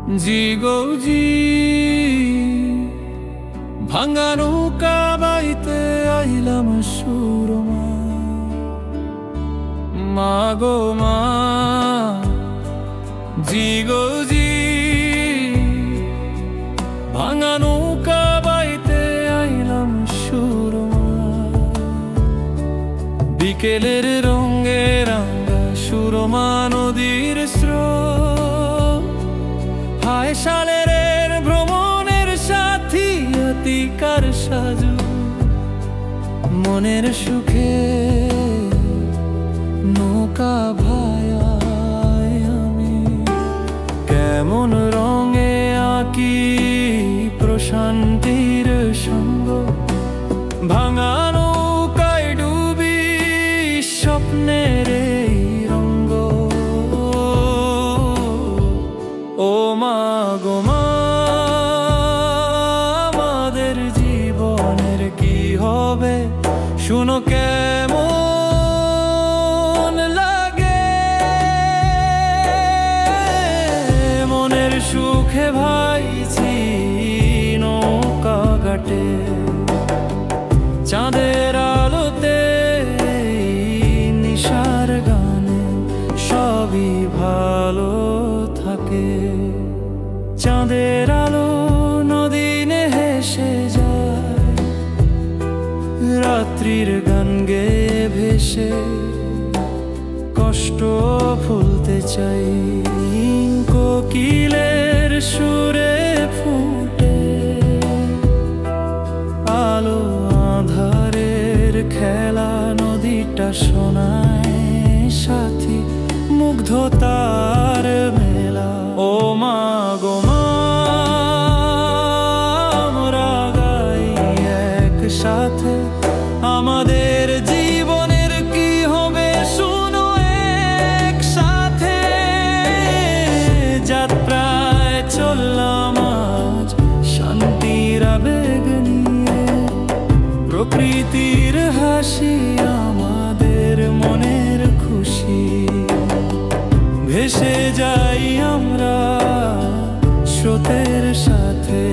জি গো জি, ভাঙা নৌকা বাইতে আইলাম সুরমা। মা গো মা, জি গো জি, ভাঙা নৌকা বাইতে আইলাম সুরমা। বিকেলের রঙে রাঙা সুরমা নদীর স্রোত, হায় সালের ভ্রমণের সাথী অতিকার সাজু। মনের সুখে নৌকা ভায়ায় আমি, কেমন রঙে আঁকি প্রশান্তির সঙ্গ। ভাঙা নৌকায় ডুবি স্বপ্নের এই রঙ্গ। ও মা গো মা, আমাদের জীবনের কি হবে শুনো কেমন লাগে। মনের সুখে ভাইছি নৌকা ঘাটে, চাঁদের আলোতে নিশার গানে সবই ভালো থাকে। চাঁদের আলো নদীনে হেসে যায়, রাত্রির গান গেয়ে ভেসে কষ্ট ভুলতে চাই। কোকিলের সুরে ফুটে আলো আঁধারের খেলা, নদীটা শোনায় সাথী মুগ্ধতার মেলা। ও মা গো মা, আমরা গাই একসাথে আমাদের জীবনের কি হবে শুনো একসাথে। যাত্রায় চললাম আজ শান্তির আবেগ নিয়ে, প্রকৃতির হাসি আমাদের মনের খুশি। ভেসে যাই আমরা স্রোতের সাথে।